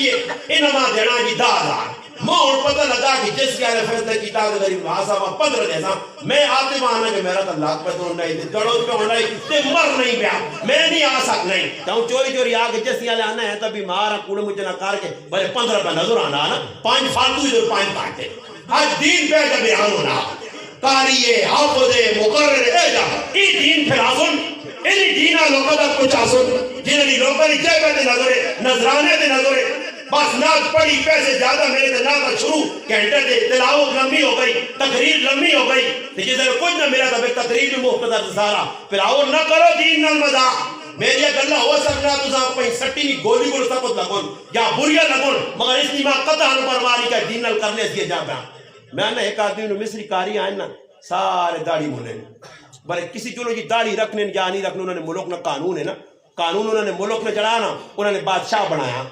دیے انما دینا جی 10,000 ماں پتہ لگا کہ جس کے فیصلہ کیتا کہ غریب آسا میں 15 دیسا میں آتے مانا کہ میرا تو لاکھ پہ تو نہیں دڑوں پہ ہونا تے مر نہیں پیا میں نہیں آ سک نہیں تو چوری چوری آ کے جس کے آنا ہے تب مارا کوڑے مجھے نہ کر کے بلے 15 پہ نظر آنا نا 5 فالتو ادھر 5 کاٹتے آج دین پہ جب بیان ہونا قاریے حافظ مقرر اے جا ای دین پھر آسن انہی دینہ لوگوں دا کچھ آسن جنہی لوگوں نے جائے بیتے نظرانے دے نظرے بس ناز پڑھی پیسے زیادہ میرے سے ناز شروع گھنٹے دے تلاوت لمبی ہو گئی تقریر لمبی ہو گئی جسے کچھ نہ میرا تھا تقریر بھی مختلف سارا پھر آؤ نہ کرو دین نال مزا میری گلہ ہو سکنا تو صاحب پہی سٹی نہیں گولی گوڑ سکت لگن یا بوریا لگن مگر اس لیے قطع پروالی کا دین نال کرنے سے جا پیا میں نے ایک آدمی مصری کاری آئے نا سارے داڑھی مولے بلے کسی چلو جی داڑھی رکھنے یا نہیں رکھنے انہوں نے ملک نہ قانون ہے نا قانون انہوں نے ملک میں چڑھانا انہوں نے بادشاہ بنایا